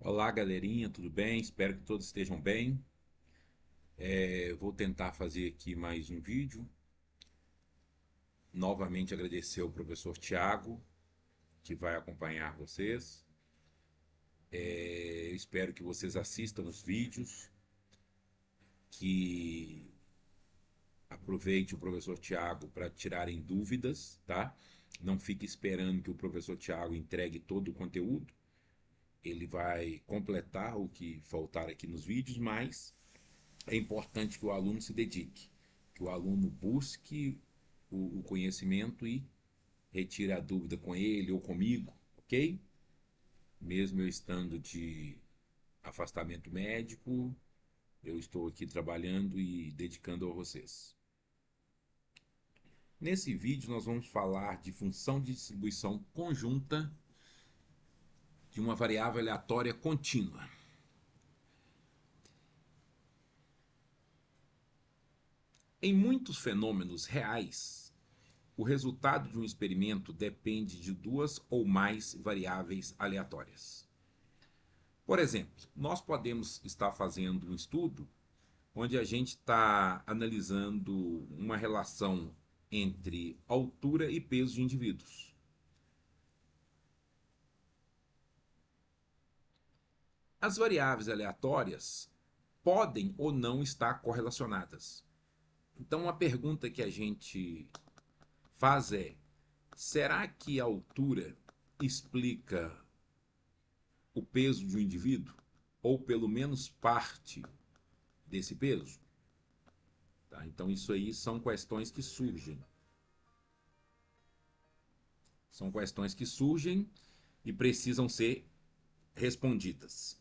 Olá, galerinha, tudo bem? Espero que todos estejam bem. Vou tentar fazer aqui mais um vídeo. Novamente agradecer ao professor Tiago, que vai acompanhar vocês. Espero que vocês assistam os vídeos, que aproveite o professor Tiago para tirarem dúvidas, tá? Não fique esperando que o professor Tiago entregue todo o conteúdo. Ele vai completar o que faltar aqui nos vídeos, mas é importante que o aluno se dedique, que o aluno busque o conhecimento e retire a dúvida com ele ou comigo, ok? Mesmo eu estando de afastamento médico, eu estou aqui trabalhando e dedicando a vocês. Nesse vídeo nós vamos falar de função de distribuição conjunta de uma variável aleatória contínua. Em muitos fenômenos reais, o resultado de um experimento depende de duas ou mais variáveis aleatórias. Por exemplo, nós podemos estar fazendo um estudo onde a gente está analisando uma relação entre altura e peso de indivíduos. As variáveis aleatórias podem ou não estar correlacionadas. Então, uma pergunta que a gente faz é: será que a altura explica o peso de um indivíduo? Ou pelo menos parte desse peso? Tá? Então, isso aí são questões que surgem. São questões que surgem e precisam ser respondidas.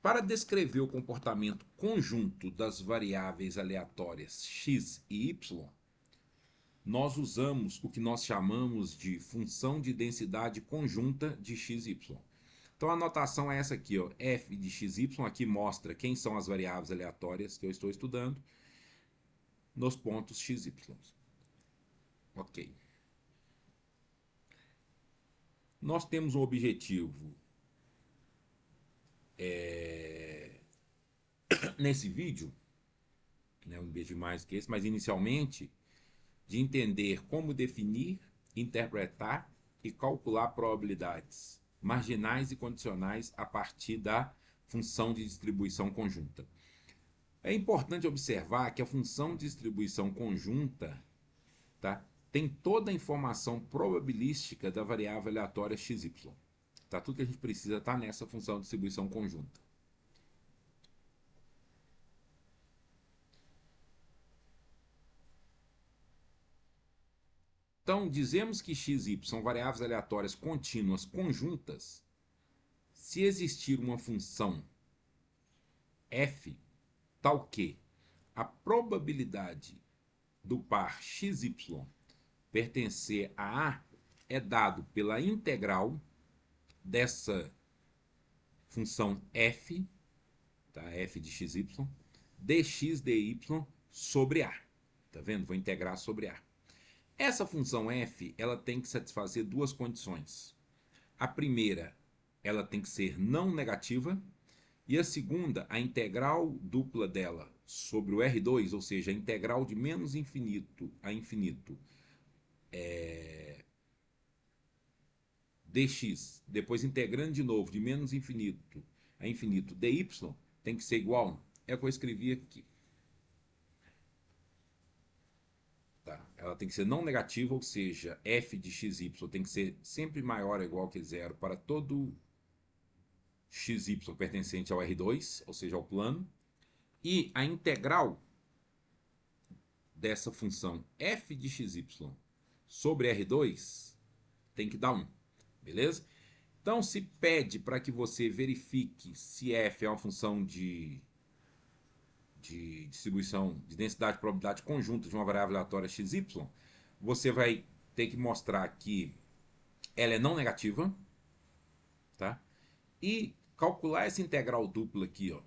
Para descrever o comportamento conjunto das variáveis aleatórias x e y, nós usamos o que nós chamamos de função de densidade conjunta de x e y. Então a notação é essa aqui, ó, f de x, y, aqui mostra quem são as variáveis aleatórias que eu estou estudando nos pontos x, y. Ok. Nós temos um objetivo nesse vídeo, né, um beijo mais que esse, mas inicialmente de entender como definir, interpretar e calcular probabilidades marginais e condicionais a partir da função de distribuição conjunta. É importante observar que a função de distribuição conjunta, tá, tem toda a informação probabilística da variável aleatória xy. Tá, tudo que a gente precisa está nessa função de distribuição conjunta. Então, dizemos que x e y são variáveis aleatórias contínuas conjuntas se existir uma função f tal que a probabilidade do par xy pertencer a A é dado pela integral dessa função f, tá? F de xy, dx dy sobre A. Tá vendo? Vou integrar sobre A. Essa função f, ela tem que satisfazer duas condições. A primeira, ela tem que ser não negativa, e a segunda, a integral dupla dela sobre o R2, ou seja, a integral de menos infinito a infinito dx, depois integrando de novo de menos infinito a infinito dy, tem que ser igual a 1. É o que eu escrevi aqui. Tá? Ela tem que ser não negativa, ou seja, f de xy tem que ser sempre maior ou igual que zero para todo xy pertencente ao R2, ou seja, ao plano. E a integral dessa função f de xy sobre R2 tem que dar 1, beleza? Então, se pede para que você verifique se f é uma função de distribuição de densidade de probabilidade conjunta de uma variável aleatória xy, você vai ter que mostrar que ela é não negativa, tá? E calcular essa integral dupla aqui, ó,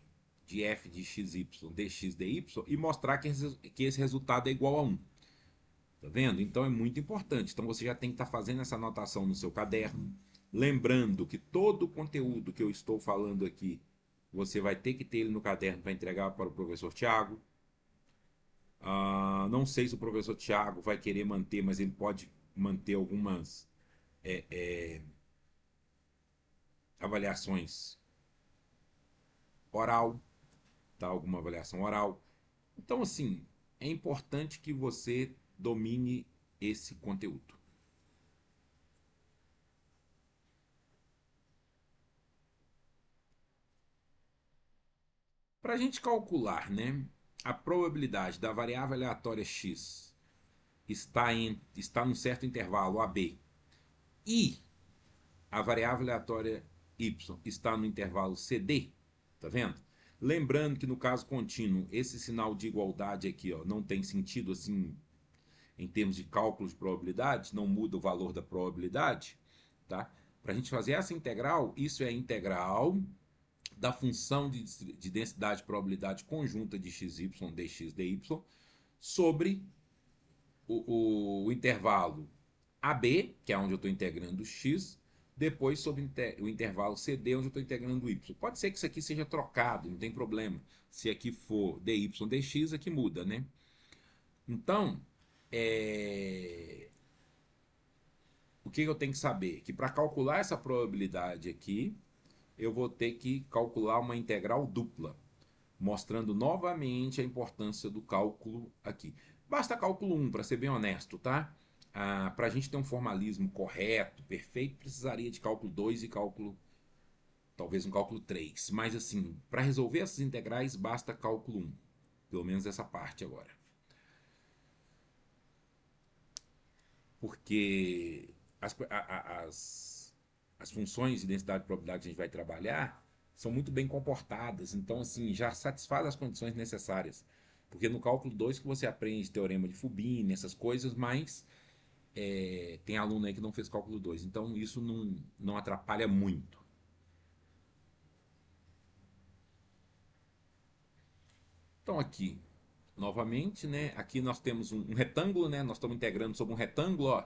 de f de xy dx dy e mostrar que esse resultado é igual a 1. Tá vendo? Então é muito importante. Então você já tem que estar fazendo essa anotação no seu caderno, Lembrando que todo o conteúdo que eu estou falando aqui, você vai ter que ter ele no caderno para entregar para o professor Tiago. Não sei se o professor Tiago vai querer manter, mas ele pode manter algumas é, é, avaliações oral, tá? Alguma avaliação oral. Então, assim, é importante que você domine esse conteúdo. Para a gente calcular, né, a probabilidade da variável aleatória x está num certo intervalo AB e a variável aleatória y está no intervalo CD, tá vendo? Lembrando que no caso contínuo, esse sinal de igualdade aqui, ó, não tem sentido assim em termos de cálculo de probabilidade, não muda o valor da probabilidade, tá? Para a gente fazer essa integral, isso é a integral da função de densidade de probabilidade conjunta de xy, dx, dy, sobre o intervalo AB, que é onde eu estou integrando o x, depois sobre o intervalo CD, onde eu estou integrando o y. Pode ser que isso aqui seja trocado, não tem problema. Se aqui for dy, dx, aqui muda, né? Então, o que eu tenho que saber? Que para calcular essa probabilidade aqui, eu vou ter que calcular uma integral dupla, mostrando novamente a importância do cálculo aqui. Basta cálculo 1, para ser bem honesto, tá? Para a gente ter um formalismo correto, perfeito, precisaria de cálculo 2 e cálculo, talvez um cálculo 3. Mas assim, para resolver essas integrais, basta cálculo 1. Pelo menos essa parte agora. Porque as funções de densidade e probabilidade que a gente vai trabalhar são muito bem comportadas. Então, assim, já satisfaz as condições necessárias. Porque no cálculo 2 que você aprende teorema de Fubini, essas coisas, mas tem aluno aí que não fez cálculo 2. Então, isso não atrapalha muito. Então, aqui, novamente, né? Aqui nós temos um retângulo, né? Nós estamos integrando sobre um retângulo, ó.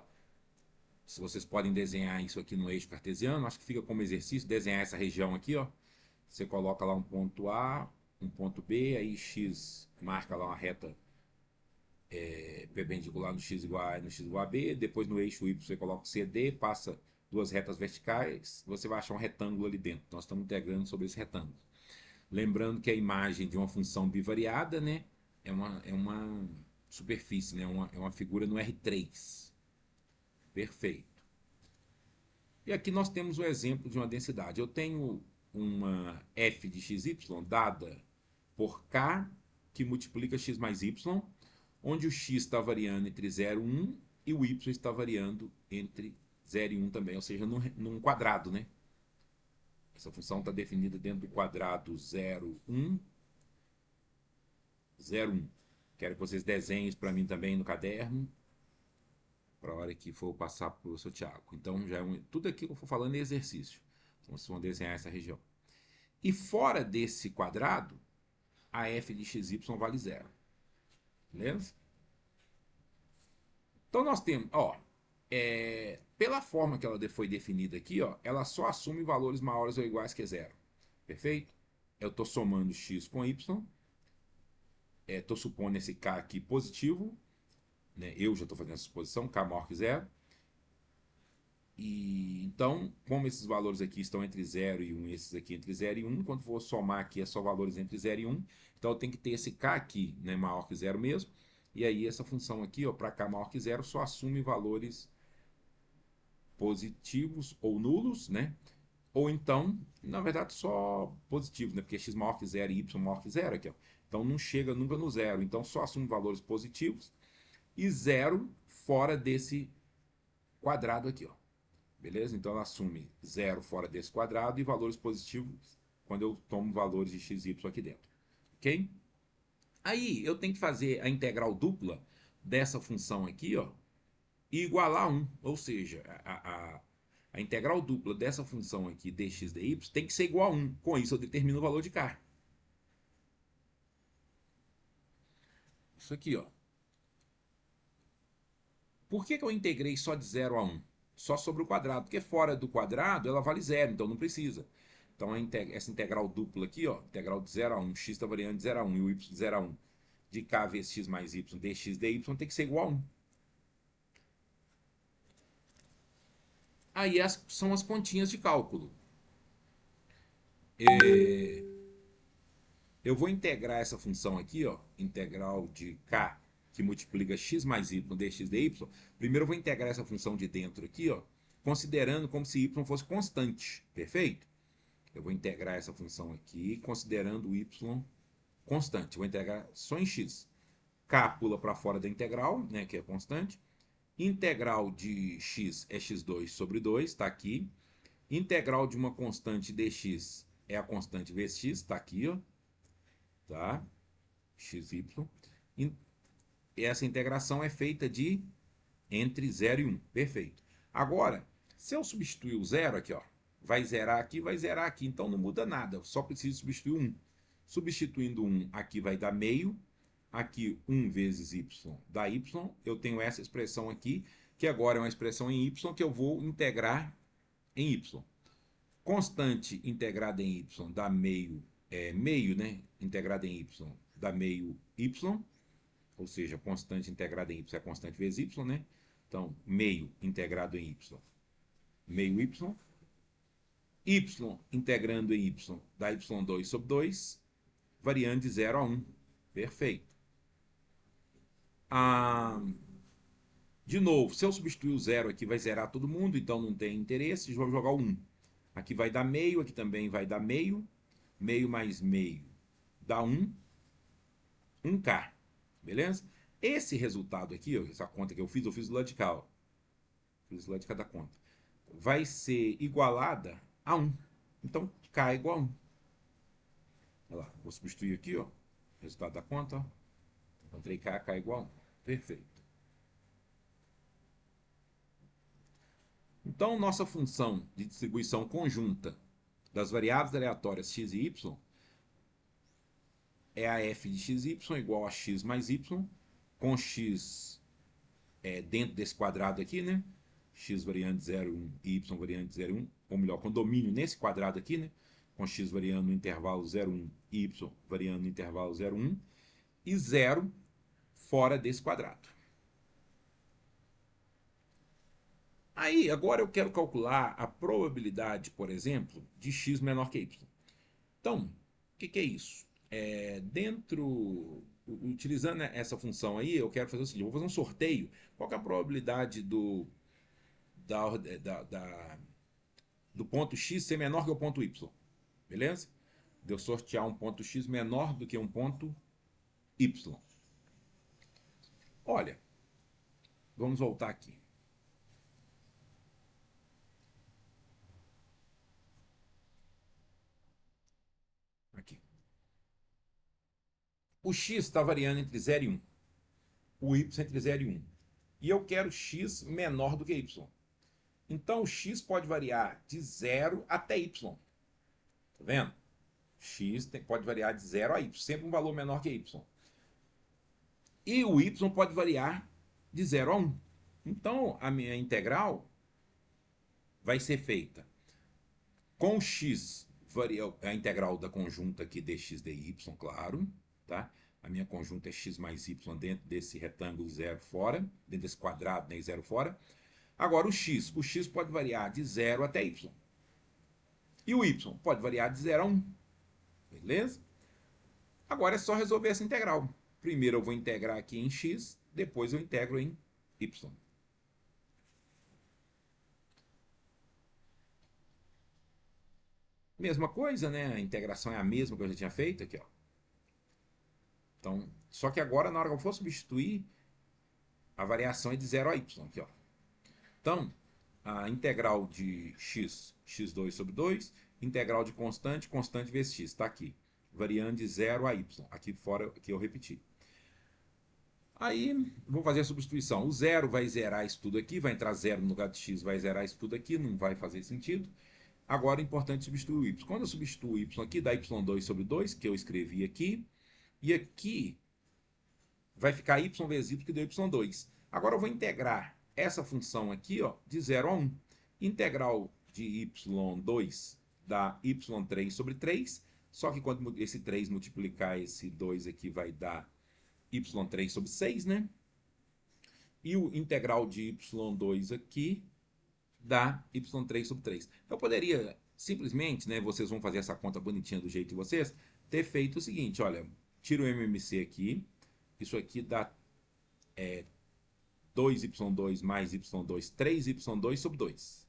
Se vocês podem desenhar isso aqui no eixo cartesiano, acho que fica como exercício desenhar essa região aqui, ó. Você coloca lá um ponto A, um ponto B, aí x marca lá uma reta perpendicular no x igual a no x igual a b, depois no eixo y você coloca o CD, passa duas retas verticais, você vai achar um retângulo ali dentro. Nós estamos integrando sobre esse retângulo. Lembrando que a imagem de uma função bivariada, né, é uma superfície, né, é uma figura no R3. Perfeito. E aqui nós temos o exemplo de uma densidade. Eu tenho uma f de xy dada por k, que multiplica x mais y, onde o x está variando entre 0 e 1 e o y está variando entre 0 e 1 também, ou seja, num quadrado, né? Essa função está definida dentro do quadrado 0, 1, 0, 1. Quero que vocês desenhem isso para mim também no caderno, para a hora que for passar para o professor Tiago. Então, tudo aqui que eu for falando é exercício. Então, vocês vão desenhar essa região. E fora desse quadrado, a f de xy vale zero. Beleza? Então, nós temos, ó, pela forma que ela foi definida aqui, ó, ela só assume valores maiores ou iguais que zero. Perfeito? Eu estou somando x com y, estou supondo esse k aqui positivo, né? Eu já estou fazendo essa suposição, k maior que zero. E então, como esses valores aqui estão entre 0 e 1, esses aqui entre 0 e 1, quando for somar aqui é só valores entre 0 e 1, então eu tenho que ter esse k aqui, né, maior que 0 mesmo, e aí essa função aqui, para k maior que 0, só assume valores positivos ou nulos, né? Ou então, na verdade, só positivos, né? Porque x maior que 0 e y maior que 0 aqui, ó. Então não chega nunca no zero, então só assume valores positivos e zero fora desse quadrado aqui, ó. Beleza? Então ela assume zero fora desse quadrado e valores positivos quando eu tomo valores de x e y aqui dentro. Ok? Aí eu tenho que fazer a integral dupla dessa função aqui, ó, e igualar a 1. Ou seja, a integral dupla dessa função aqui, dx dy, tem que ser igual a 1. Com isso eu determino o valor de k. Isso aqui, ó. Por que eu integrei só de 0 a 1? só sobre o quadrado, porque fora do quadrado ela vale zero, então não precisa. Então essa integral dupla aqui, ó, integral de 0 a 1, x está variando de 0 a 1 e o y de 0 a 1, de k vezes x mais y dx dy tem que ser igual a 1. Aí são as continhas de cálculo. Eu vou integrar essa função aqui, ó, integral de k, que multiplica x mais y dx dy. Primeiro eu vou integrar essa função de dentro aqui, ó, considerando como se y fosse constante, perfeito? Eu vou integrar essa função aqui, considerando o y constante. Eu vou integrar só em x. K pula para fora da integral, né, que é constante. Integral de x é x2 sobre 2, está aqui. Integral de uma constante dx é a constante vezes x, está aqui, ó. Tá? xy. E essa integração é feita de entre 0 e 1. Perfeito. Agora, se eu substituir o 0 aqui, ó, vai zerar aqui, então não muda nada. Eu só preciso substituir 1. Substituindo 1, aqui vai dar meio. Aqui 1 vezes y dá y. Eu tenho essa expressão aqui, que agora é uma expressão em y, que eu vou integrar em y. Constante integrada em y dá meio, meio, né? Integrada em y dá meio y, ou seja, constante integrada em y é constante vezes y, né? Então, meio integrado em y, meio y. Y integrando em y dá y2 sobre 2, variando de 0 a 1. Perfeito. De novo, se eu substituir o 0 aqui, vai zerar todo mundo, então não tem interesse, vou jogar o 1. Aqui vai dar meio, aqui também vai dar meio. Meio mais meio dá 1. 1k. Beleza? Esse resultado aqui, ó, essa conta que eu fiz do lado de cá, ó. Fiz do lado de cada conta. Vai ser igualada a 1. Então, k é igual a 1. Olha lá, vou substituir aqui, ó. Resultado da conta, ó. Encontrei k é igual a 1. Perfeito. Então, nossa função de distribuição conjunta das variáveis aleatórias x e y é a f de xy igual a x mais y, com x dentro desse quadrado aqui, né? X variando de 0 a 1 e y variando de 0 a 1, ou melhor, com domínio nesse quadrado aqui, né? Com x variando no intervalo 0 a 1 e y variando no intervalo 0 a 1, e 0 fora desse quadrado. Aí, agora eu quero calcular a probabilidade, por exemplo, de x menor que y. Então, o que é isso? Utilizando essa função aí, eu quero fazer o seguinte, eu vou fazer um sorteio. Qual que é a probabilidade do ponto x ser menor que o ponto y? Beleza? De eu sortear um ponto x menor do que um ponto y. Olha, vamos voltar aqui. Aqui. O x está variando entre 0 e 1. O y entre 0 e 1. E eu quero x menor do que y. Então, o x pode variar de 0 até y. Tá vendo? X pode variar de 0 a y, sempre um valor menor que y. E o y pode variar de 0 a 1. Então, a minha integral vai ser feita com x, a integral da conjunta aqui dx dy, claro, tá? A minha conjunta é x mais y dentro desse retângulo 0 fora, dentro desse quadrado, né, 0 fora. Agora, o x pode variar de 0 até y. E o y pode variar de 0 a 1. Beleza? Agora é só resolver essa integral. Primeiro eu vou integrar aqui em x, depois eu integro em y. Mesma coisa, né? A integração é a mesma que eu já tinha feito aqui, ó. Então, só que agora, na hora que eu for substituir, a variação é de 0 a y, aqui, ó. Então, a integral de x, x2 sobre 2, integral de constante, constante vezes x, está aqui. Variando de 0 a y. Aqui fora, aqui eu repeti. Aí, vou fazer a substituição. O 0 vai zerar isso tudo aqui, vai entrar 0 no lugar de x, vai zerar isso tudo aqui, não vai fazer sentido. Agora é importante substituir o y. Quando eu substituo o y aqui, dá y2 sobre 2, que eu escrevi aqui. E aqui vai ficar y vezes y, que deu y2. Agora eu vou integrar essa função aqui, ó, de 0 a 1. Integral de y2 dá y3 sobre 3, só que quando esse 3 multiplicar esse 2 aqui vai dar y3 sobre 6, né? E o integral de y2 aqui dá y3 sobre 3. Eu poderia simplesmente, né, vocês vão fazer essa conta bonitinha do jeito de vocês, ter feito o seguinte, olha, tira o MMC aqui, isso aqui dá 2y2 mais y2, 3y2 sobre 2.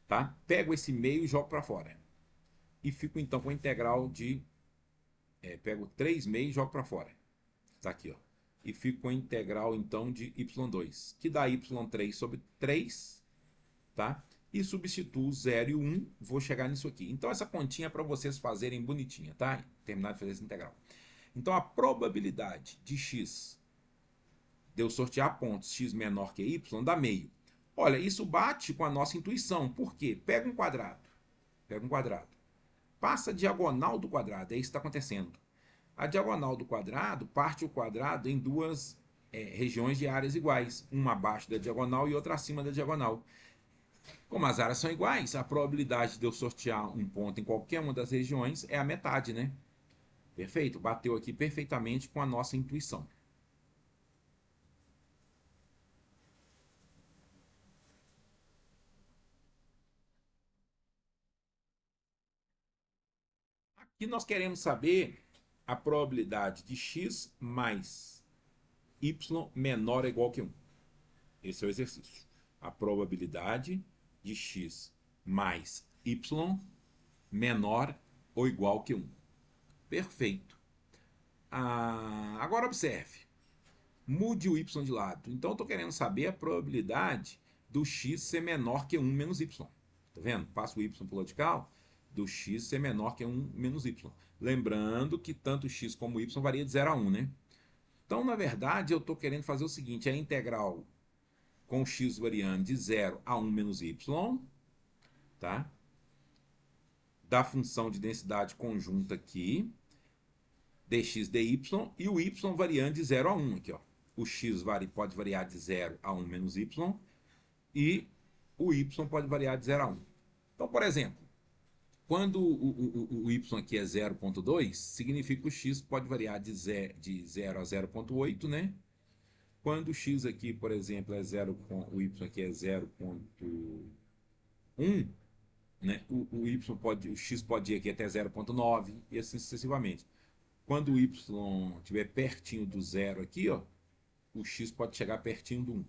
Tá? Pego esse meio e jogo para fora. E fico então com a integral de... pego 3 meios e jogo para fora. Tá aqui, ó. E fico com a integral então de y2, que dá y3 sobre 3, tá? E substituo 0 e 1, vou chegar nisso aqui. Então essa continha é para vocês fazerem bonitinha, tá? Terminar de fazer essa integral. Então a probabilidade de x, de eu sortear pontos x menor que y, dá meio. Olha, isso bate com a nossa intuição. Por quê? Pega um quadrado. Passa a diagonal do quadrado, é isso que está acontecendo. A diagonal do quadrado parte o quadrado em duas regiões de áreas iguais, uma abaixo da diagonal e outra acima da diagonal. Como as áreas são iguais, a probabilidade de eu sortear um ponto em qualquer uma das regiões é a metade, né? Perfeito? Bateu aqui perfeitamente com a nossa intuição. Aqui nós queremos saber a probabilidade de x mais y menor ou igual que 1. Esse é o exercício. A probabilidade de x mais y menor ou igual que 1. Perfeito. Agora observe. Mude o y de lado. Então, eu estou querendo saber a probabilidade do x ser menor que 1 menos y. Tá vendo? Passo o y para o lado de cá, do x ser menor que 1 menos y. Lembrando que tanto x como y varia de 0 a 1, né? Então, na verdade, eu estou querendo fazer o seguinte, a integral com x variando de 0 a 1 menos y, tá? Da função de densidade conjunta aqui, dx dy, e o y variando de 0 a 1 aqui, ó. O x pode variar de 0 a 1 menos y, e o y pode variar de 0 a 1. Então, por exemplo, quando o y aqui é 0,2, significa que o x pode variar de 0 a 0,8, né? Quando o x aqui, por exemplo, é 0, o y aqui é 0,1, né? O x pode ir aqui até 0,9 e assim sucessivamente. Quando o y estiver pertinho do zero aqui, ó, o x pode chegar pertinho do 1.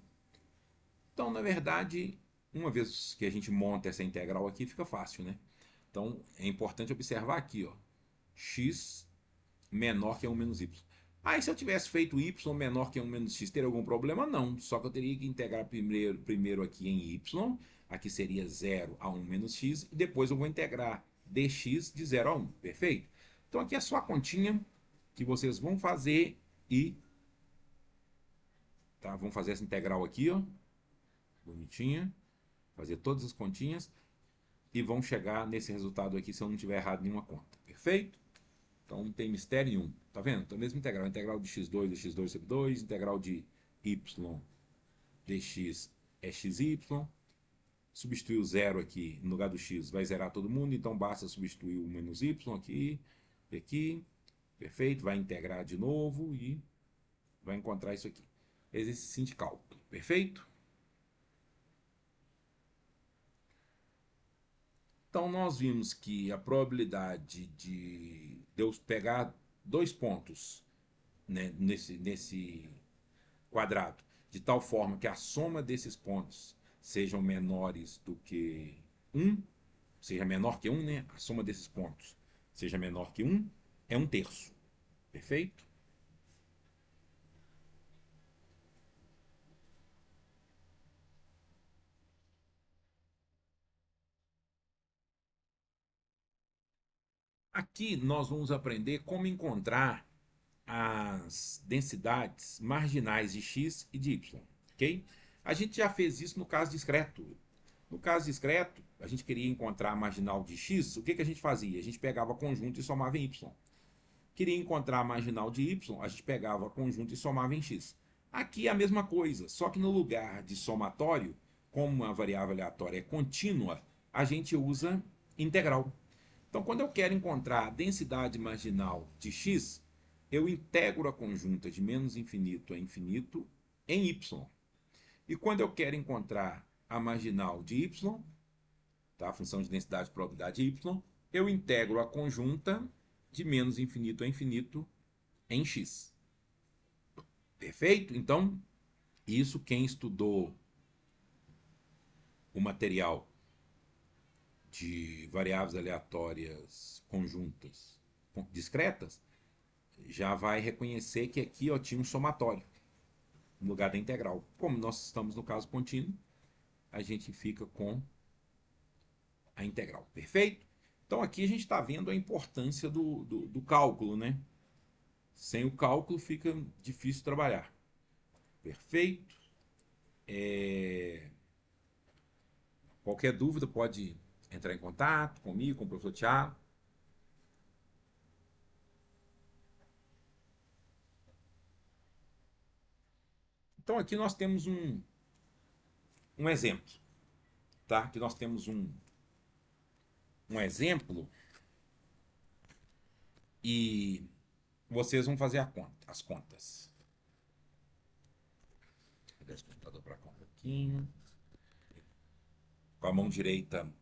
Então, na verdade, uma vez que a gente monta essa integral aqui, fica fácil, né? Então, é importante observar aqui, ó, x menor que 1 menos y. Aí, se eu tivesse feito y menor que 1 menos x, teria algum problema? Não. Só que eu teria que integrar primeiro aqui em y, aqui seria 0 a 1 menos x, e depois eu vou integrar dx de 0 a 1, perfeito? Então, aqui é só a continha que vocês vão fazer e... Tá? Vamos fazer essa integral aqui, ó, bonitinha, fazer todas as continhas, e vão chegar nesse resultado aqui se eu não tiver errado nenhuma conta, perfeito? Então não tem mistério nenhum, tá vendo? Então mesmo integral, integral de x2 sobre 2, integral de y dx é xy, substituir o zero aqui no lugar do x, vai zerar todo mundo, então basta substituir o menos y aqui, aqui, perfeito, vai integrar de novo e vai encontrar isso aqui. Exercício de cálculo, perfeito? Então, nós vimos que a probabilidade de eu pegar dois pontos, né, nesse quadrado, de tal forma que a soma desses pontos sejam menores do que 1, seja menor que 1, né? A soma desses pontos seja menor que 1, é 1/3. Perfeito? Aqui nós vamos aprender como encontrar as densidades marginais de x e de y, ok? A gente já fez isso no caso discreto. No caso discreto, a gente queria encontrar a marginal de x, o que, que a gente fazia? A gente pegava conjunto e somava em y. Queria encontrar a marginal de y, a gente pegava conjunto e somava em x. Aqui é a mesma coisa, só que no lugar de somatório, como a variável aleatória é contínua, a gente usa integral. Então, quando eu quero encontrar a densidade marginal de x, eu integro a conjunta de menos infinito a infinito em y. E quando eu quero encontrar a marginal de y, tá? A função de densidade de probabilidade y, eu integro a conjunta de menos infinito a infinito em x. Perfeito? Então, isso quem estudou o material de variáveis aleatórias conjuntas discretas já vai reconhecer que aqui ó, tinha um somatório no lugar da integral. Como nós estamos no caso contínuo, a gente fica com a integral. Perfeito? Então aqui a gente está vendo a importância do cálculo, né? Sem o cálculo fica difícil trabalhar. Perfeito? Qualquer dúvida pode entrar em contato comigo, com o professor Thiago. Então aqui nós temos um exemplo, tá? Aqui nós temos um exemplo e vocês vão fazer as contas. Vou deixar esse computador para cá um pouquinho. Com a mão direita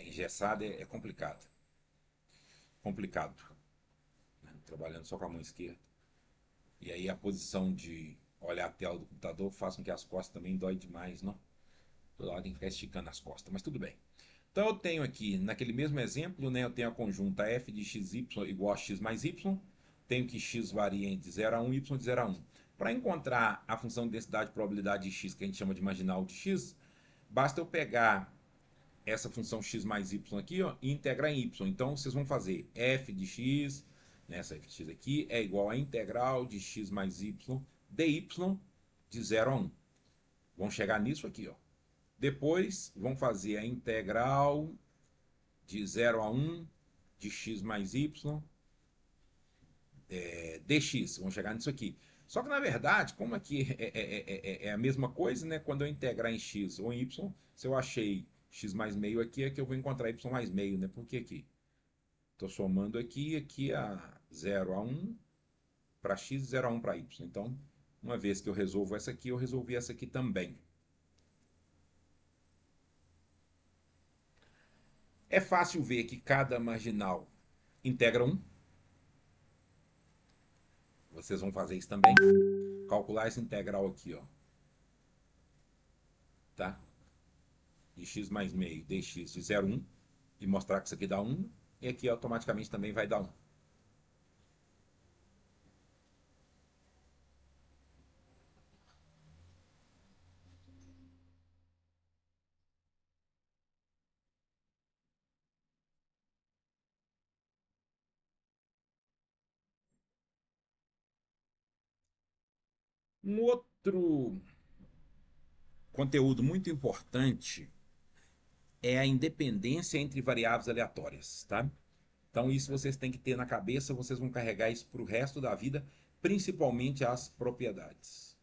engessada é complicado. Complicado. Trabalhando só com a mão esquerda. E aí a posição de olhar a tela do computador faz com que as costas também dói demais, não? Toda hora tem que ficar esticando as costas, mas tudo bem. Então eu tenho aqui, naquele mesmo exemplo, né, eu tenho a conjunta f de xy igual a x mais y. Tenho que x varia de 0 a 1, y de 0 a 1. Para encontrar a função de densidade de probabilidade de x, que a gente chama de marginal de x, basta eu pegar essa função x mais y aqui ó, e integrar em y. Então vocês vão fazer f de x, nessa f de x aqui, é igual a integral de x mais y dy de 0 a 1. Vão chegar nisso aqui, ó. Depois vão fazer a integral de 0 a 1 de x mais y dx. Vão chegar nisso aqui. Só que na verdade, como aqui é a mesma coisa, né? Quando eu integrar em x ou em y, se eu achei x mais meio aqui, é que eu vou encontrar y mais meio, né? Por que aqui? Estou somando aqui a 0 a 1 para x e 0 a 1 para y. Então, uma vez que eu resolvo essa aqui, eu resolvi essa aqui também. É fácil ver que cada marginal integra 1. Vocês vão fazer isso também. Calcular essa integral aqui, ó. Tá? De x mais meio dx de 0 a 1. E mostrar que isso aqui dá 1. E aqui automaticamente também vai dar 1. Um outro conteúdo muito importante é a independência entre variáveis aleatórias, tá? Então isso vocês têm que ter na cabeça, vocês vão carregar isso para o resto da vida, principalmente as propriedades.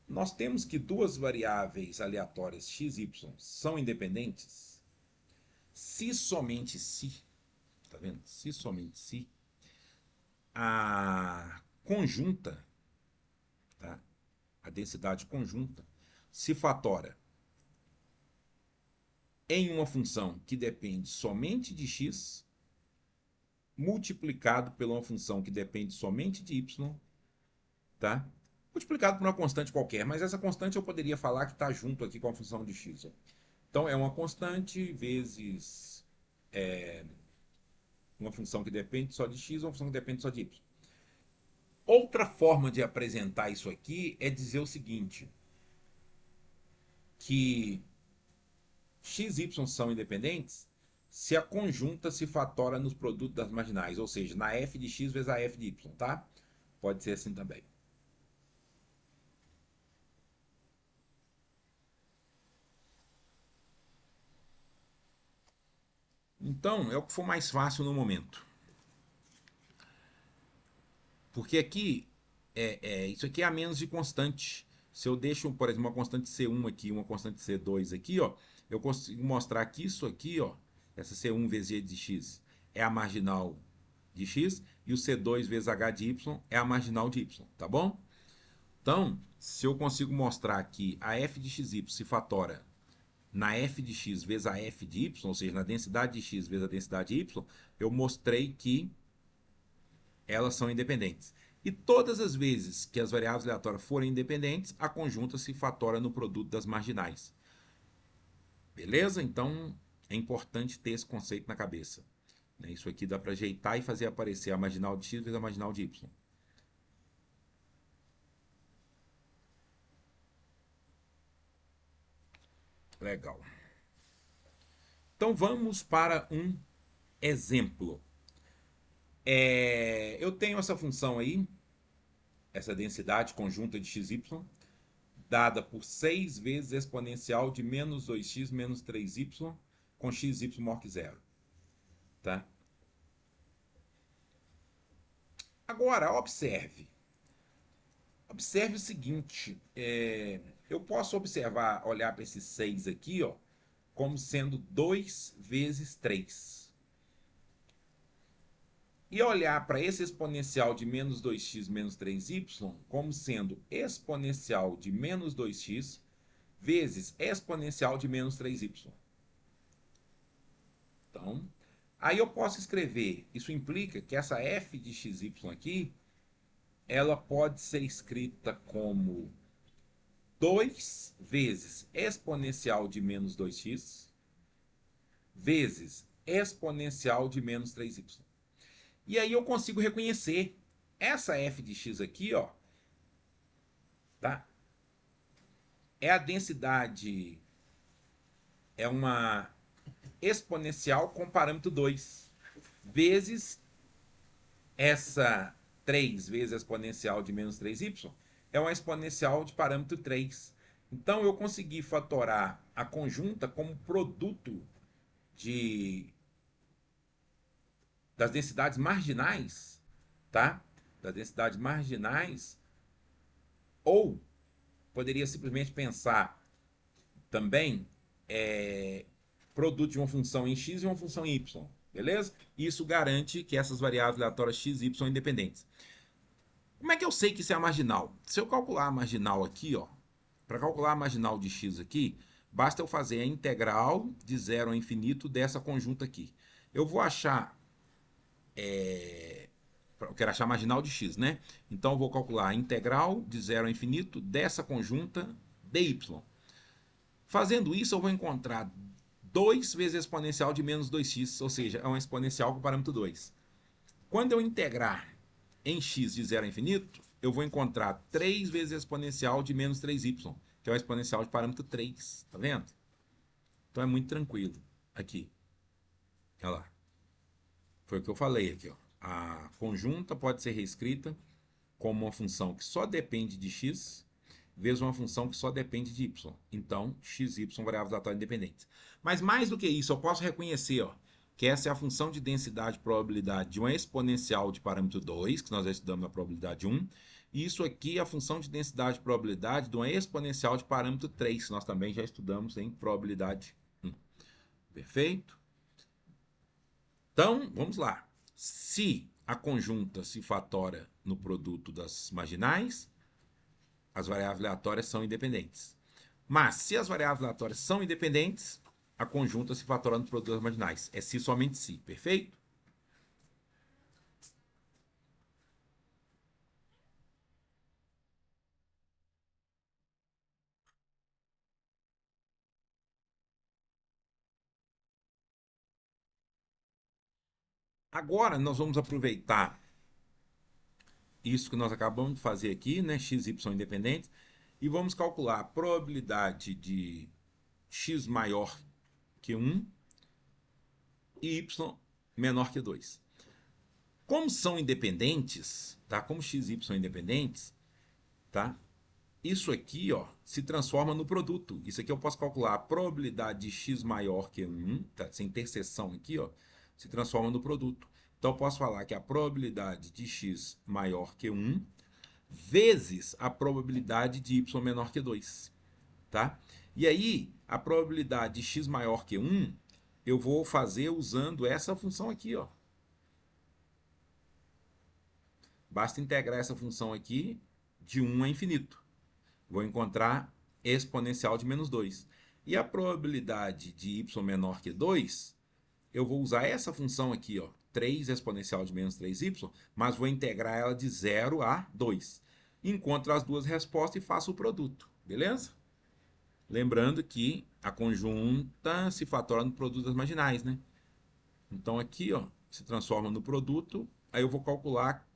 Nós temos que duas variáveis aleatórias x e y são independentes se somente se, tá vendo? Se somente se a conjunta, tá? A densidade conjunta se fatora em uma função que depende somente de x multiplicado por uma função que depende somente de y, tá? Multiplicado por uma constante qualquer, mas essa constante eu poderia falar que está junto aqui com a função de x. Ó. Então é uma constante vezes uma função que depende só de x, uma função que depende só de y. Outra forma de apresentar isso aqui é dizer o seguinte, que x e y são independentes se a conjunta se fatora nos produtos das marginais, ou seja, na f de x vezes a f de y, tá? Pode ser assim também. Então, é o que for mais fácil no momento. Porque aqui, isso aqui é a menos de constante. Se eu deixo, por exemplo, uma constante C1 aqui, uma constante C2 aqui, ó, eu consigo mostrar que isso aqui, ó, essa C1 vezes G de x é a marginal de x, e o C2 vezes H de y é a marginal de y, tá bom? Então, se eu consigo mostrar que a f de xy se fatora na f de x vezes a f de y, ou seja, na densidade de x vezes a densidade de y, eu mostrei que elas são independentes. E todas as vezes que as variáveis aleatórias forem independentes, a conjunta se fatora no produto das marginais. Beleza? Então, é importante ter esse conceito na cabeça. Isso aqui dá para ajeitar e fazer aparecer a marginal de x vezes a marginal de y. Legal. Então, vamos para um exemplo. Eu tenho essa função aí, essa densidade conjunta de xy, dada por 6 vezes exponencial de menos 2x menos 3y, com xy maior que zero. Tá? Agora, observe. Observe o seguinte, eu posso observar, olhar para esses 6 aqui, ó, como sendo 2 vezes 3. E olhar para esse exponencial de menos 2x menos 3y como sendo exponencial de menos 2x vezes exponencial de menos 3y. Então, aí eu posso escrever, isso implica que essa f de xy aqui, ela pode ser escrita como 2 vezes exponencial de menos 2x vezes exponencial de menos 3y. E aí eu consigo reconhecer essa f de x aqui, ó, tá? É a densidade, é uma exponencial com parâmetro 2, vezes essa 3 vezes exponencial de menos 3y, é uma exponencial de parâmetro 3. Então eu consegui fatorar a conjunta como produto das densidades marginais, tá? Das densidades marginais, ou poderia simplesmente pensar também produto de uma função em x e uma função em y, beleza? Isso garante que essas variáveis aleatórias x e y são independentes. Como é que eu sei que isso é a marginal? Se eu calcular a marginal aqui, ó, para calcular a marginal de x aqui, basta eu fazer a integral de 0 a infinito dessa conjunta aqui. Eu vou achar eu quero achar a marginal de x, né? Então eu vou calcular a integral de 0 a infinito dessa conjunta dy. Fazendo isso, eu vou encontrar 2 vezes a exponencial de menos 2x, ou seja, é uma exponencial com parâmetro 2. Quando eu integrar em x de 0 a infinito, eu vou encontrar 3 vezes a exponencial de menos 3y, que é uma exponencial de parâmetro 3. Tá vendo? Então é muito tranquilo. Aqui. Olha lá. Foi o que eu falei aqui, ó. A conjunta pode ser reescrita como uma função que só depende de x, vezes uma função que só depende de y. Então, x e y variáveis aleatórias independentes. Mas mais do que isso, eu posso reconhecer, ó, que essa é a função de densidade e probabilidade de uma exponencial de parâmetro 2, que nós já estudamos na probabilidade 1. E isso aqui é a função de densidade e probabilidade de uma exponencial de parâmetro 3, que nós também já estudamos em probabilidade 1. Perfeito? Então, vamos lá. Se a conjunta se fatora no produto das marginais, as variáveis aleatórias são independentes. Mas, se as variáveis aleatórias são independentes, a conjunta se fatora no produto das marginais. É se somente se, perfeito? Agora, nós vamos aproveitar isso que nós acabamos de fazer aqui, né? X e Y independentes, e vamos calcular a probabilidade de x maior que 1 e y menor que 2. Como são independentes, tá? Como x e y são independentes, tá? Isso aqui, ó, se transforma no produto. Isso aqui eu posso calcular a probabilidade de x maior que 1, tá? Essa interseção aqui, ó, se transforma no produto. Então, eu posso falar que a probabilidade de x maior que 1 vezes a probabilidade de y menor que 2, tá? E aí, a probabilidade de x maior que 1, eu vou fazer usando essa função aqui, ó. Basta integrar essa função aqui de 1 a infinito. Vou encontrar exponencial de menos 2. E a probabilidade de y menor que 2, eu vou usar essa função aqui, ó, 3 exponencial de menos 3y, mas vou integrar ela de 0 a 2. Encontro as duas respostas e faço o produto, beleza? Lembrando que a conjunta se fatora no produto das marginais, né? Então aqui, ó, se transforma no produto, aí eu vou calcular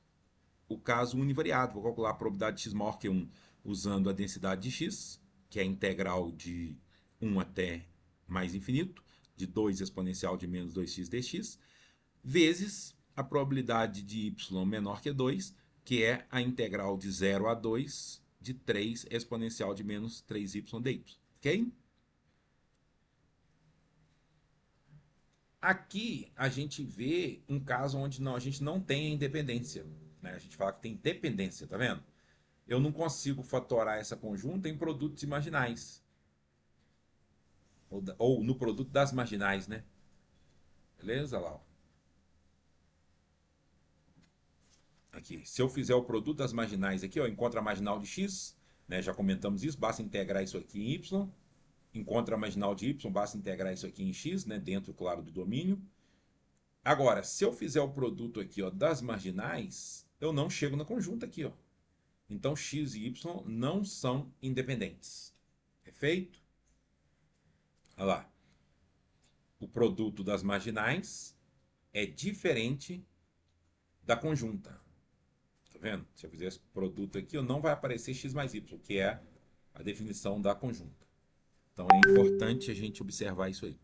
o caso univariado, vou calcular a probabilidade de x maior que 1 usando a densidade de x, que é a integral de 1 até mais infinito, de 2 exponencial de menos 2x dx, vezes a probabilidade de y menor que 2, que é a integral de 0 a 2 de 3 exponencial de menos 3y dy. Ok? Aqui a gente vê um caso onde a gente não tem a independência. Né? A gente fala que tem dependência, tá vendo? Eu não consigo fatorar essa conjunta em produtos imaginais. Ou no produto das marginais, né? Beleza, Lau? Aqui. Se eu fizer o produto das marginais aqui, ó, encontro a marginal de x, né? Já comentamos isso, basta integrar isso aqui em y. Encontro a marginal de y, basta integrar isso aqui em x, né? Dentro, claro, do domínio. Agora, se eu fizer o produto aqui, ó, das marginais, eu não chego na conjunta aqui, ó. Então, x e y não são independentes. Perfeito? Olha lá. O produto das marginais é diferente da conjunta. Tá vendo? Se eu fizer esse produto aqui, não vai aparecer x mais y, que é a definição da conjunta. Então, é importante a gente observar isso aí.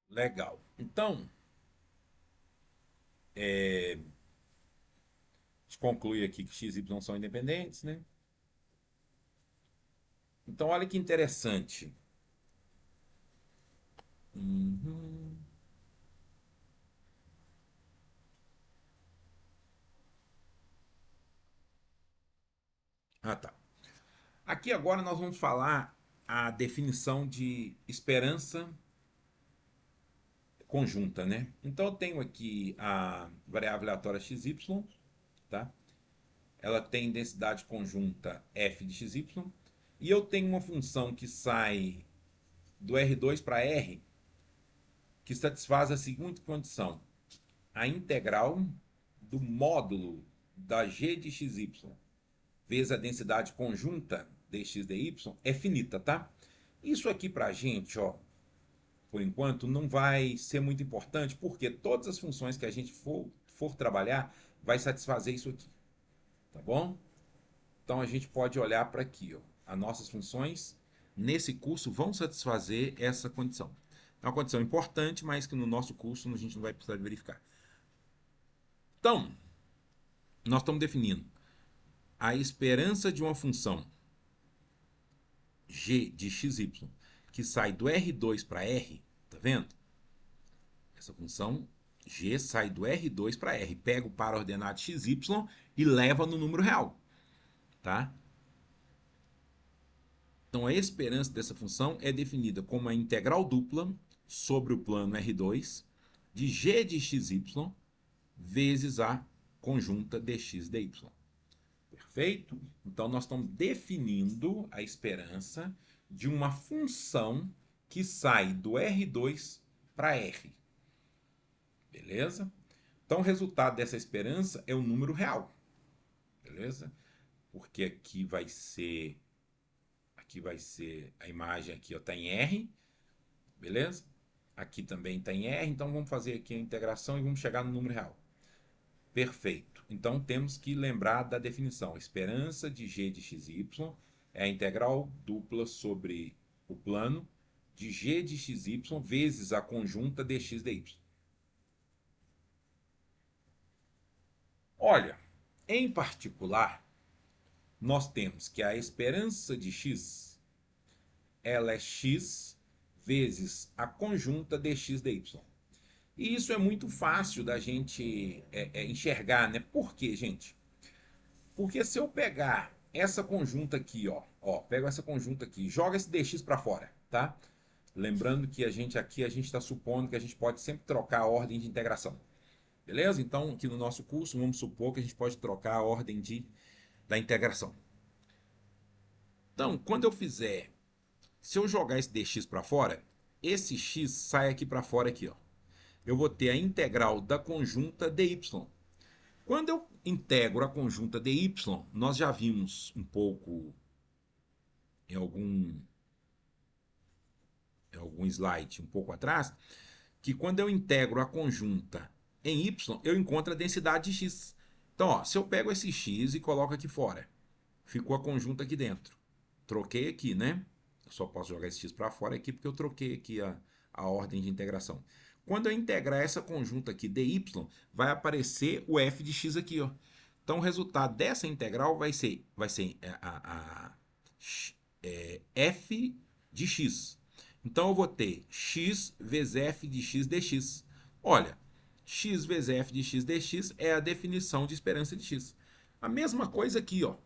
Legal. Então, a gente conclui aqui que x e y são independentes, né? Então, olha que interessante. Uhum. Ah, tá. Aqui agora nós vamos falar a definição de esperança conjunta, né? Então eu tenho aqui a variável aleatória xy, tá? Ela tem densidade conjunta f de xy, e eu tenho uma função que sai do R2 para R, que satisfaz a seguinte condição: a integral do módulo da g de xy vezes a densidade conjunta dx dy é finita, tá? Isso aqui para a gente, ó, por enquanto, não vai ser muito importante, porque todas as funções que a gente for trabalhar vai satisfazer isso aqui, tá bom? Então a gente pode olhar para aqui, ó. As nossas funções nesse curso vão satisfazer essa condição. É uma condição importante, mas que no nosso curso a gente não vai precisar verificar. Então, nós estamos definindo a esperança de uma função g de xy que sai do R2 para R, tá vendo? Essa função g sai do R2 para R. Pega o par ordenado xy e leva no número real, tá? Então, a esperança dessa função é definida como a integral dupla sobre o plano R2 de g de xy vezes a conjunta dx dy. Perfeito? Então, nós estamos definindo a esperança de uma função que sai do R2 para R. Beleza? Então, o resultado dessa esperança é o número real. Beleza? Porque aqui vai ser a imagem aqui está em R, beleza? Aqui também está em R, então vamos fazer aqui a integração e vamos chegar no número real. Perfeito. Então temos que lembrar da definição. A esperança de g de xy é a integral dupla sobre o plano de g de xy vezes a conjunta dx dy. Olha, em particular, nós temos que a esperança de x, ela é x vezes a conjunta dx dy. E isso é muito fácil da gente enxergar, né? Por quê, gente? Porque se eu pegar essa conjunta aqui, pego essa conjunta aqui, joga esse dx para fora, tá? Lembrando que a gente está supondo que a gente pode sempre trocar a ordem de integração. Beleza? Então, aqui no nosso curso, vamos supor que a gente pode trocar a ordem da integração. Então, quando eu fizer, se eu jogar esse dx para fora, esse x sai aqui para fora aqui, ó. Eu vou ter a integral da conjunta dy. Quando eu integro a conjunta dy, nós já vimos um pouco em algum slide um pouco atrás, que quando eu integro a conjunta em y, eu encontro a densidade de x. Então, ó, se eu pego esse x e coloco aqui fora, ficou a conjunta aqui dentro. Troquei aqui, né? Eu só posso jogar esse x para fora aqui porque eu troquei aqui a ordem de integração. Quando eu integrar essa conjunta aqui dy, vai aparecer o f de x aqui, ó. Então, o resultado dessa integral vai ser f de x. Então, eu vou ter x vezes f de x dx. Olha, x vezes f de x dx é a definição de esperança de x. A mesma coisa aqui, ó.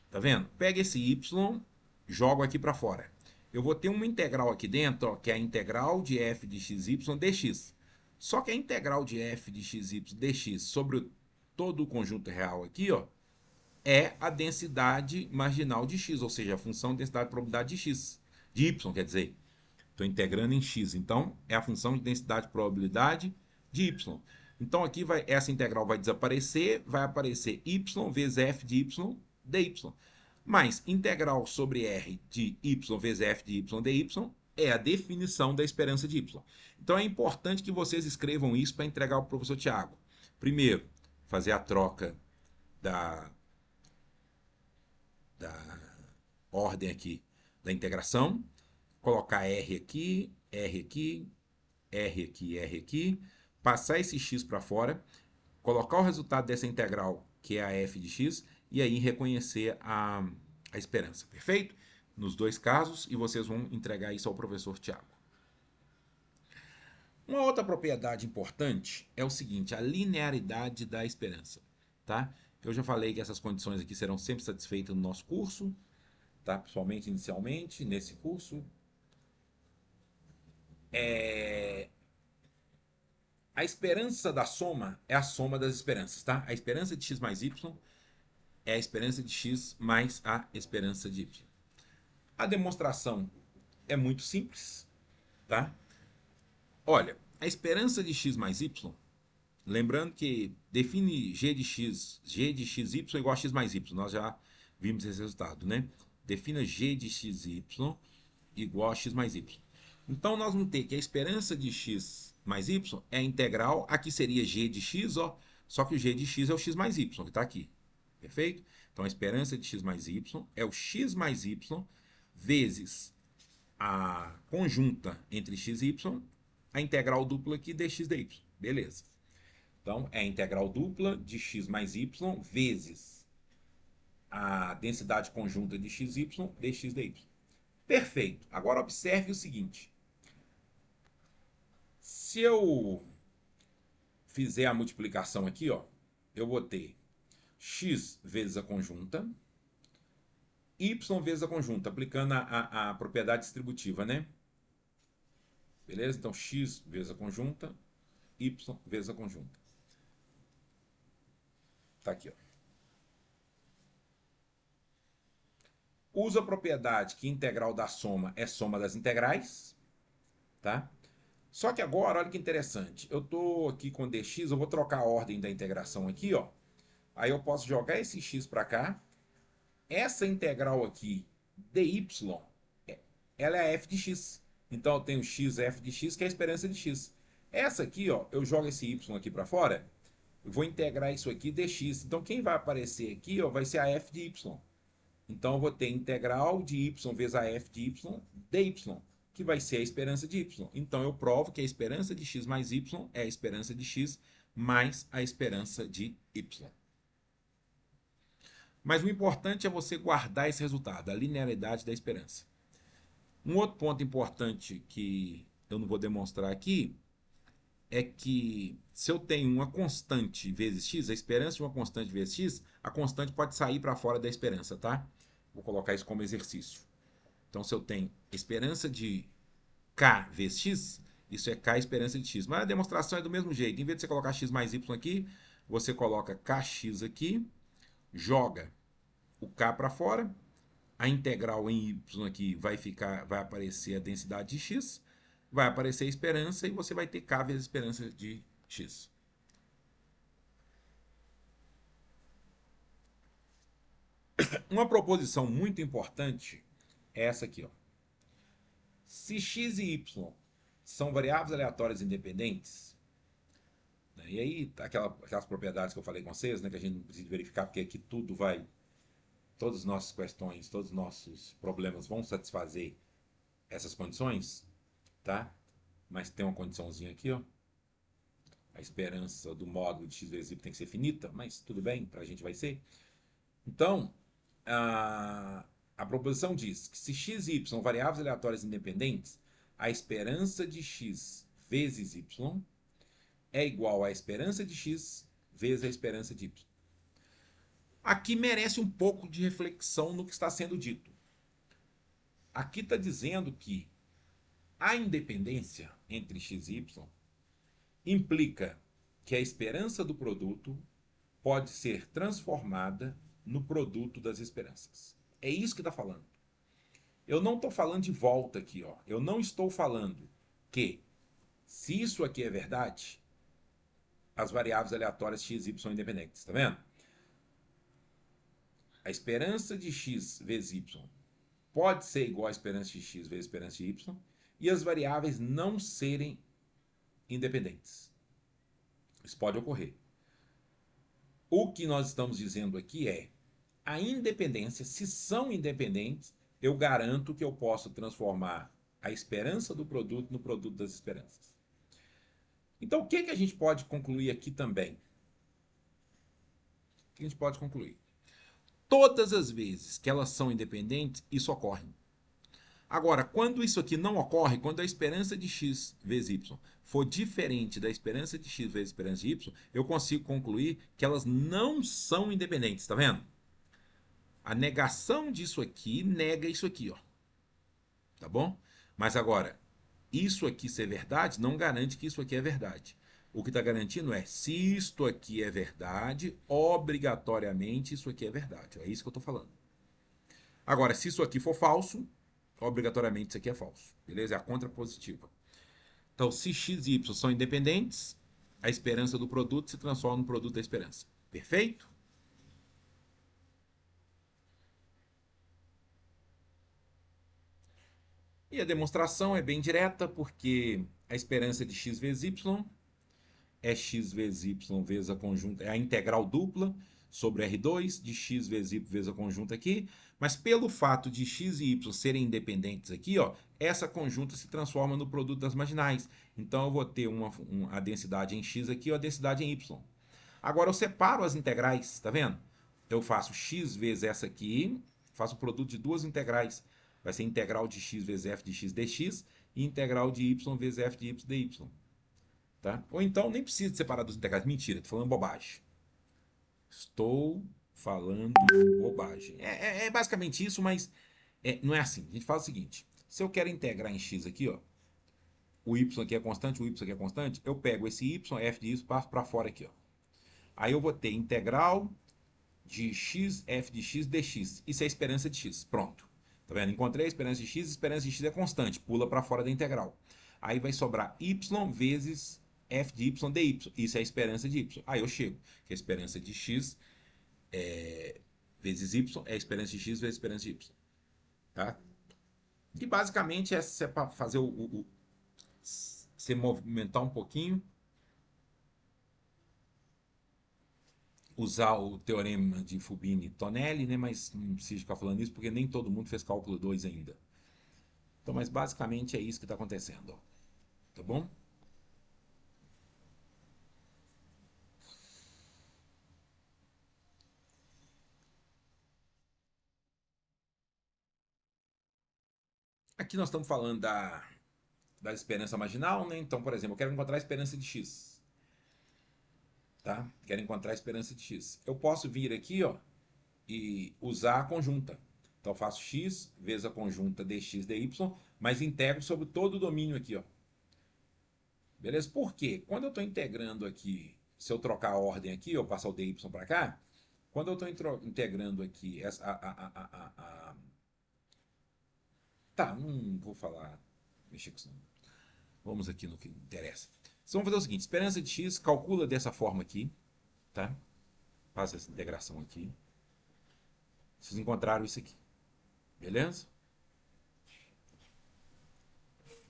Tá vendo? Pega esse y, jogo aqui para fora. Eu vou ter uma integral aqui dentro, ó, que é a integral de f de xy dx. Só que a integral de f de xy dx sobre todo o conjunto real aqui, ó, é a densidade marginal de x, ou seja, a função de densidade de probabilidade de x. De y, quer dizer. Estou integrando em x. Então, é a função de densidade de probabilidade de y. Então, aqui essa integral vai desaparecer, vai aparecer y vezes f de y dy. Mas integral sobre r de y vezes f de y dy é a definição da esperança de y. Então, é importante que vocês escrevam isso para entregar ao professor Tiago. Primeiro, fazer a troca da ordem aqui da integração, colocar R aqui, R aqui, R aqui, R aqui, passar esse x para fora, colocar o resultado dessa integral, que é a f de x, e aí reconhecer a esperança, perfeito? Nos dois casos, e vocês vão entregar isso ao professor Tiago. Uma outra propriedade importante é o seguinte, a linearidade da esperança, tá? Eu já falei que essas condições aqui serão sempre satisfeitas no nosso curso, tá? Principalmente inicialmente, nesse curso. A esperança da soma é a soma das esperanças, tá? A esperança de x mais y é a esperança de x mais a esperança de y. A demonstração é muito simples, tá? Olha, a esperança de x mais y, lembrando que define g de xy igual a x mais y, nós já vimos esse resultado, né? Defina g de xy igual a x mais y. Então, nós vamos ter que a esperança de x mais y é a integral, aqui seria g de x, ó, só que o g de x é o x mais y, que está aqui. Perfeito? Então, a esperança de x mais y é o x mais y vezes a conjunta entre x e y, a integral dupla aqui dx dy. Beleza. Então, é a integral dupla de x mais y vezes a densidade conjunta de xy dx dy. Perfeito. Agora, observe o seguinte. Se eu fizer a multiplicação aqui, ó, eu vou ter x vezes a conjunta, y vezes a conjunta, aplicando a propriedade distributiva, né? Beleza? Então, x vezes a conjunta, y vezes a conjunta. Tá aqui, ó. Uso a propriedade que integral da soma é soma das integrais, tá? Só que agora, olha que interessante, eu estou aqui com dx, eu vou trocar a ordem da integração aqui, ó. Aí eu posso jogar esse x para cá. Essa integral aqui, dy, ela é f de x. Então eu tenho x f de x, que é a esperança de x. Essa aqui, ó, eu jogo esse y aqui para fora, eu vou integrar isso aqui dx. Então quem vai aparecer aqui, ó, vai ser a f de y. Então eu vou ter integral de y vezes a f de y dy. que vai ser a esperança de y. Então, eu provo que a esperança de x mais y é a esperança de x mais a esperança de y. Mas o importante é você guardar esse resultado, a linearidade da esperança. Um outro ponto importante que eu não vou demonstrar aqui é que se eu tenho uma constante vezes x, a esperança de uma constante vezes x, a constante pode sair para fora da esperança, tá? Vou colocar isso como exercício. Então, se eu tenho esperança de k vezes x, isso é k esperança de x. Mas a demonstração é do mesmo jeito. Em vez de você colocar x mais y aqui, você coloca kx aqui, joga o k para fora, a integral em y aqui vai aparecer a densidade de x, vai aparecer a esperança e você vai ter k vezes a esperança de x. Uma proposição muito importante é essa aqui, ó. Se x e y são variáveis aleatórias independentes, né, e aí aquelas propriedades que eu falei com vocês, né, que a gente não precisa verificar porque aqui tudo vai, todas as nossas questões, todos os nossos problemas vão satisfazer essas condições, tá? Mas tem uma condiçãozinha aqui, ó. A esperança do módulo de x vezes y tem que ser finita, mas tudo bem, para a gente vai ser. Então, a proposição diz que se x e y são variáveis aleatórias independentes, a esperança de x vezes y é igual à esperança de x vezes a esperança de y. Aqui merece um pouco de reflexão no que está sendo dito. Aqui está dizendo que a independência entre x e y implica que a esperança do produto pode ser transformada no produto das esperanças. É isso que está falando. Eu não estou falando de volta aqui, ó. Eu não estou falando que, se isso aqui é verdade, as variáveis aleatórias x e y são independentes. Está vendo? A esperança de x vezes y pode ser igual à esperança de x vezes a esperança de y e as variáveis não serem independentes. Isso pode ocorrer. O que nós estamos dizendo aqui é a independência, se são independentes, eu garanto que eu posso transformar a esperança do produto no produto das esperanças. Então, o que a gente pode concluir aqui também? O que a gente pode concluir? Todas as vezes que elas são independentes, isso ocorre. Agora, quando isso aqui não ocorre, quando a esperança de x vezes y for diferente da esperança de x vezes a esperança de y, eu consigo concluir que elas não são independentes, está vendo? A negação disso aqui nega isso aqui, ó. Tá bom? Mas agora, isso aqui ser verdade não garante que isso aqui é verdade. O que está garantindo é, se isto aqui é verdade, obrigatoriamente isso aqui é verdade. É isso que eu estou falando. Agora, se isso aqui for falso, obrigatoriamente isso aqui é falso. Beleza? É a contrapositiva. Então, se x e y são independentes, a esperança do produto se transforma no produto da esperança. Perfeito? E a demonstração é bem direta, porque a esperança de x vezes y é x vezes y vezes a conjunta, é a integral dupla sobre R2 de x vezes y vezes a conjunta aqui, mas pelo fato de x e y serem independentes aqui, ó, essa conjunta se transforma no produto das marginais. Então eu vou ter a densidade em x aqui ou a densidade em y. Agora eu separo as integrais, tá vendo? Eu faço x vezes essa aqui, faço o produto de duas integrais. Vai ser integral de x vezes f de x dx e integral de y vezes f de y dy. Tá? Ou então nem precisa de separar dos integrais. Mentira, estou falando bobagem. Estou falando bobagem. É basicamente isso, mas não é assim. A gente faz o seguinte: se eu quero integrar em x aqui, ó, o y aqui é constante, o y aqui é constante, eu pego esse y, f de y, passo para fora aqui. Ó. Aí eu vou ter integral de x, f de x, dx. Isso é a esperança de x. Pronto. Tá vendo? Encontrei a esperança de x é constante. Pula para fora da integral. Aí vai sobrar y vezes f de y dy. Isso é a esperança de y. Aí eu chego, que a esperança de x vezes y é a esperança de x vezes a esperança de y. Tá? E basicamente é para fazer você movimentar um pouquinho, usar o teorema de Fubini-Tonelli, né? Mas não precisa ficar falando isso porque nem todo mundo fez cálculo 2 ainda. Então, mas basicamente é isso que está acontecendo, ó. Tá bom? Aqui nós estamos falando da esperança marginal, né? Então, por exemplo, eu quero encontrar a esperança de x, tá? Quero encontrar a esperança de x. Eu posso vir aqui, ó, e usar a conjunta. Então, eu faço x vezes a conjunta dx dy, mas integro sobre todo o domínio aqui, ó. Beleza? Por quê? Quando eu estou integrando aqui, se eu trocar a ordem aqui, eu passar o dy para cá, quando eu estou integrando aqui Tá, não vou falar, mexer com isso não. Vamos aqui no que interessa. Então, vamos fazer o seguinte, esperança de x, calcula dessa forma aqui, tá? Faz essa integração aqui. Vocês encontraram isso aqui, beleza?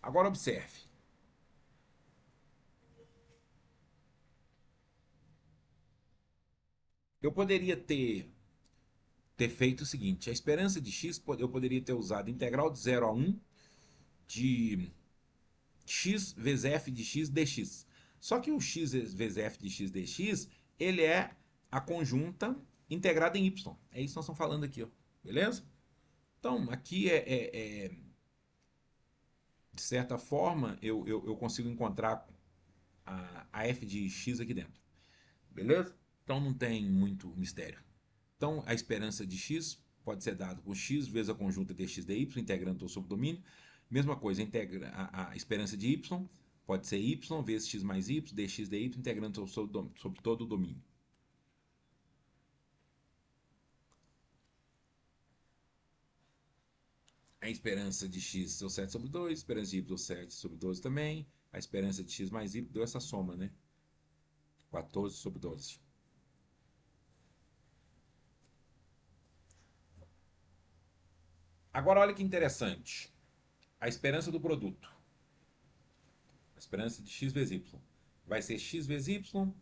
Agora observe. Eu poderia ter feito o seguinte, a esperança de x, eu poderia ter usado integral de 0 a 1 de x vezes f de x dx. Só que o x vezes f de x dx, ele é a conjunta integrada em y. É isso que nós estamos falando aqui, ó. Beleza? Então, aqui de certa forma, eu consigo encontrar a f de x aqui dentro. Beleza? Então não tem muito mistério. Então a esperança de x pode ser dada com x vezes a conjunta dx dy, integrando todo o subdomínio. Mesma coisa, a esperança de y pode ser y vezes x mais y, dx dy, integrando sobre todo o domínio. A esperança de x deu 7 sobre 2, a esperança de y deu 7 sobre 12 também. A esperança de x mais y deu essa soma, né? 14 sobre 12. Agora olha que interessante. A esperança do produto. A esperança de x vezes y. Vai ser x vezes y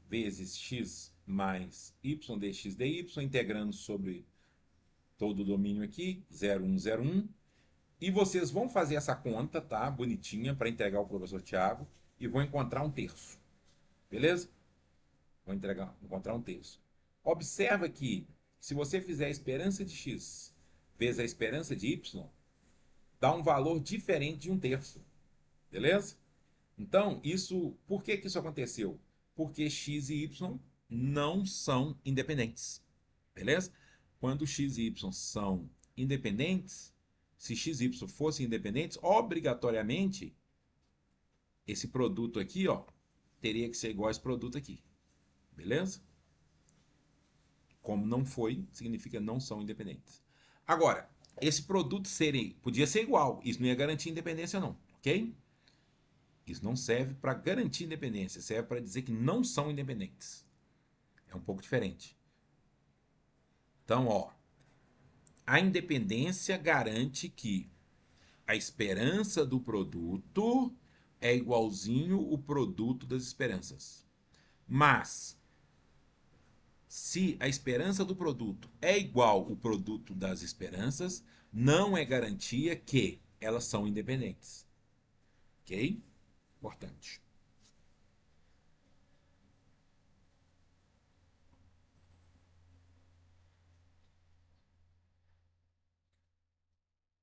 vezes x mais y dx dy, integrando sobre todo o domínio aqui, 0, 1, 0, 1. E vocês vão fazer essa conta, tá? Bonitinha, para entregar ao professor Tiago. E vão encontrar um terço. Beleza? Vou encontrar um terço. Observa que, se você fizer a esperança de x vezes a esperança de y, dá um valor diferente de um terço. Beleza? Então, por que isso aconteceu? Porque x e y não são independentes. Beleza? Quando x e y são independentes, se x e y fossem independentes, obrigatoriamente, esse produto aqui, ó, teria que ser igual a esse produto aqui. Beleza? Como não foi, significa não são independentes. Agora, esse produto podia ser igual, isso não ia garantir independência não, ok? Isso não serve para garantir independência, serve para dizer que não são independentes. É um pouco diferente. Então, ó, a independência garante que a esperança do produto é igualzinho o produto das esperanças. Mas, se a esperança do produto é igual o produto das esperanças, não é garantia que elas são independentes. Ok? Importante.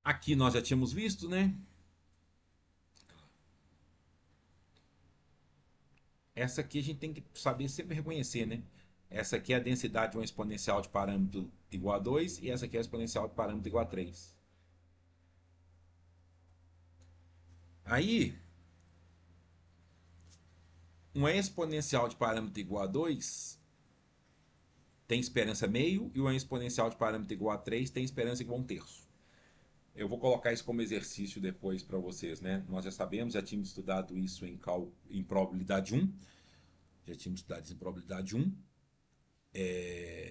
Aqui nós já tínhamos visto, né? Essa aqui a gente tem que saber sempre reconhecer, né? Essa aqui é a densidade de uma exponencial de parâmetro igual a 2 e essa aqui é a exponencial de parâmetro igual a 3. Aí, uma exponencial de parâmetro igual a 2 tem esperança meio e uma exponencial de parâmetro igual a 3 tem esperança igual a 1/3. Eu vou colocar isso como exercício depois para vocês, né? Nós já sabemos, já tínhamos estudado isso em probabilidade 1. Já tínhamos estudado isso em probabilidade 1.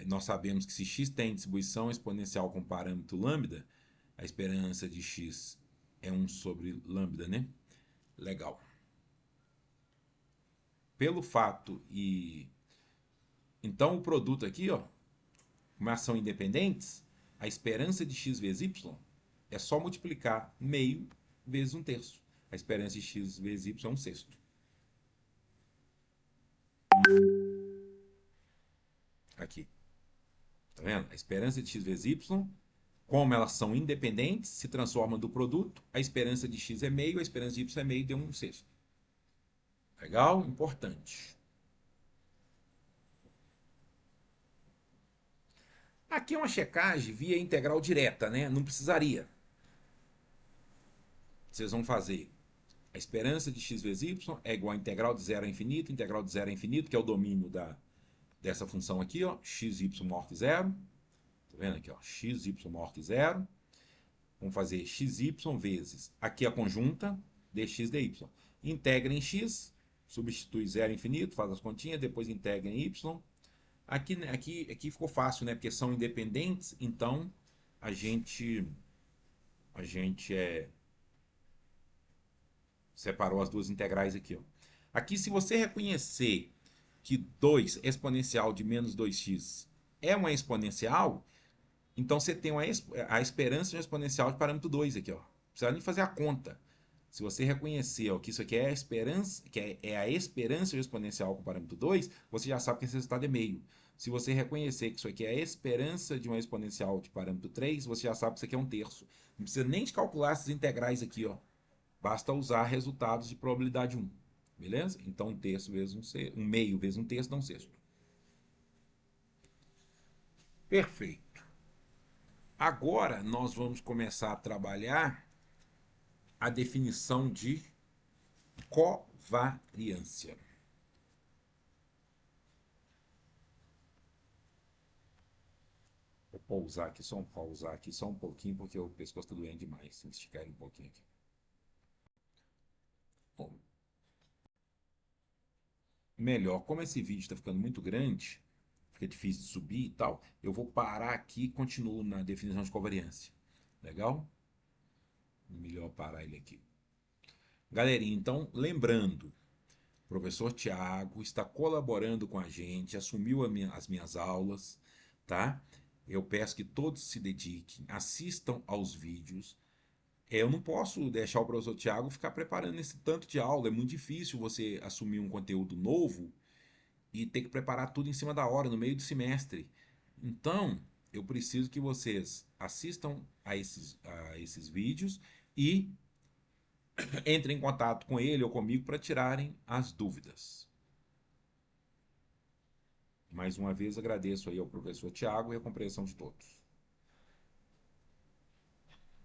Nós sabemos que se x tem distribuição exponencial com parâmetro lambda, a esperança de x é 1 sobre lambda, né? Legal. Pelo fato e... Então, o produto aqui, ó, como são independentes, a esperança de x vezes y é só multiplicar meio vezes 1/3. A esperança de x vezes y é 1/6. Aqui. Tá vendo? A esperança de x vezes y, como elas são independentes, se transformam do produto. A esperança de x é meio, a esperança de y é meio, deu 1/6. Legal? Importante. Aqui é uma checagem via integral direta, né? Não precisaria. Vocês vão fazer a esperança de x vezes y é igual a integral de 0 a infinito, que é o domínio dessa função aqui, ó, xy maior que 0. Tá vendo aqui, ó, xy maior que 0. Vamos fazer xy vezes, aqui a conjunta, dx dy. Integra em x, substitui 0 a infinito, faz as continhas, depois integra em y. Aqui ficou fácil, né? Porque são independentes, então a gente separou as duas integrais aqui, ó. Aqui, se você reconhecer que 2 exponencial de menos 2x é uma exponencial, então você tem a esperança de uma exponencial de parâmetro 2 aqui, ó. Não precisa nem fazer a conta. Se você reconhecer, ó, que isso aqui é a esperança, a esperança de exponencial com parâmetro 2, você já sabe que esse resultado é meio. Se você reconhecer que isso aqui é a esperança de uma exponencial de parâmetro 3, você já sabe que isso aqui é 1/3. Não precisa nem de calcular essas integrais aqui, ó. Basta usar resultados de probabilidade 1. Beleza? Então 1/3 vezes 1/6, 1 meio vezes 1/3 dá 1/6. Perfeito. Agora nós vamos começar a trabalhar a definição de covariância. Vou pausar aqui só um pouquinho, porque o pescoço está doendo demais. Tem que esticar ele um pouquinho aqui. Bom, melhor, como esse vídeo está ficando muito grande, fica difícil de subir e tal, eu vou parar aqui e continuo na definição de covariância. Legal? Melhor parar ele aqui. Galerinha, então, lembrando, o professor Tiago está colaborando com a gente, assumiu as minhas aulas, tá? Eu peço que todos se dediquem, assistam aos vídeos. Eu não posso deixar o professor Tiago ficar preparando esse tanto de aula, é muito difícil você assumir um conteúdo novo e ter que preparar tudo em cima da hora, no meio do semestre. Então, eu preciso que vocês assistam a esses vídeos e entrem em contato com ele ou comigo para tirarem as dúvidas. Mais uma vez agradeço aí ao professor Tiago e a compreensão de todos.